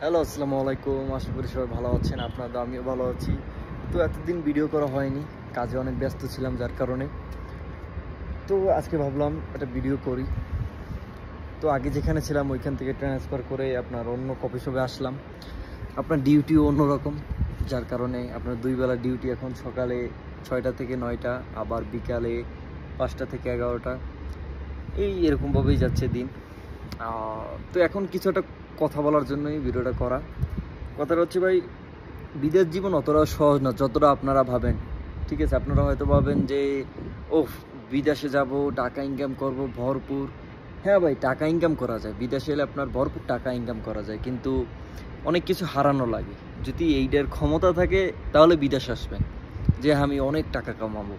Hello, আসসালামু আলাইকুম। আশা করি সবাই ভালো আছেন। আপনাদের আমিও ভালো আছি। তো এতদিন ভিডিও করা হয়নি, কাজে অনেক ব্যস্ত ছিলাম যার কারণে। তো আজকে ভাবলাম একটা ভিডিও করি। তো আগে যেখানে ছিলাম ওইখান থেকে ট্রান্সফার করে আপনার অন্য কফি শপে আসলাম। আপনার ডিউটিও অন্যরকম, যার কারণে আপনার 2 বেলা ডিউটি। এখন সকালে 6টা থেকে 9টা, আবার বিকালে 5টা থেকে 11টা, এরকমভাবেই যাচ্ছে দিন। তো এখন কিছু একটা কথা বলার জন্যই ভিডিওটা করা। কথাটা হচ্ছে ভাই, বিদেশ জীবন অতটা সহজ না যতটা আপনারা ভাবেন। ঠিক আছে, আপনারা হয়তো ভাবেন যে বিদেশে যাব, টাকা ইনকাম করব ভরপুর। হ্যাঁ ভাই, টাকা ইনকাম করা যায়, বিদেশে এলে আপনার ভরপুর টাকা ইনকাম করা যায়, কিন্তু অনেক কিছু হারানো লাগে। যদি এইটার ক্ষমতা থাকে তাহলে বিদেশ আসবেন, যে আমি অনেক টাকা কামাবো।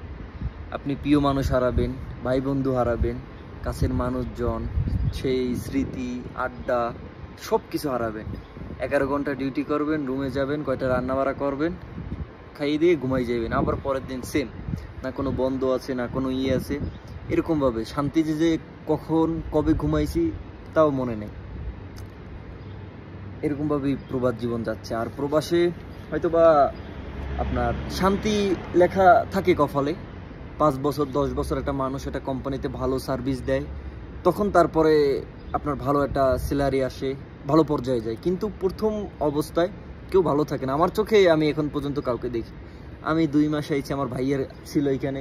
আপনি প্রিয় মানুষ হারাবেন, ভাই বন্ধু হারাবেন, কাছের মানুষজন, সেই স্মৃতি, আড্ডা, সব কিছু হারাবেন। 11 ঘন্টা ডিউটি করবেন, রুমে যাবেন, কয়টা রান্নাবাড়া করবেন, খাইয়ে দিয়ে ঘুমাই যাবেন, আবার পরের দিন সেম। না কোনো বন্ধ আছে, না কোনো আছে। এরকমভাবে শান্তিতে যে কখন কবে ঘুমাইছি তাও মনে নেই। এরকমভাবেই প্রবাস জীবন যাচ্ছে। আর প্রবাসে হয়তোবা আপনার শান্তি লেখা থাকে কপালে। 5 বছর 10 বছর একটা মানুষ একটা কোম্পানিতে ভালো সার্ভিস দেয়, তখন তারপরে আপনার ভালো একটা স্যালারি আসে, ভালো পর্যায়ে যায়। কিন্তু প্রথম অবস্থায় কেউ ভালো থাকে না। আমার চোখে আমি এখন পর্যন্ত কাউকে দেখি। আমি 2 মাস আইছি, আমার ভাইয়ের ছিল এখানে,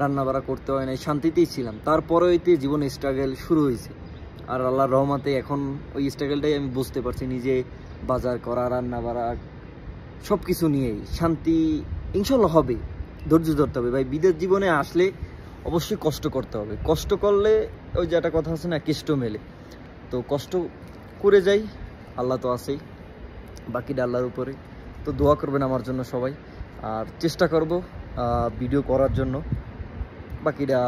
রান্নাবাড়া করতে হয় নাই, শান্তিতেই ছিলাম। তারপরে হইতে জীবনে স্ট্রাগল শুরু হয়েছে। আর আল্লাহর রহমতে এখন ওই স্ট্রাগলটাই আমি বুঝতে পারছি। নিজে বাজার করা, রান্নাবাড়া, সব কিছু নিয়েই শান্তি ইনশাল্লাহ হবে। ধৈর্য ধরতে হবে ভাই। বিদেশ জীবনে আসলে অবশ্যই কষ্ট করতে হবে। কষ্ট করলে ওই যে একটা কথা আছে না, কেষ্ট মেলে। তো কষ্ট করে যাই, আল্লাহ তো আছেই, বাকিটা আল্লাহর উপরে। তো দোয়া করবেন আমার জন্য সবাই, আর চেষ্টা করব ভিডিও করার জন্য, বাকিটা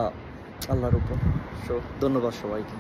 আল্লাহর উপর। সো ধন্যবাদ সবাইকে।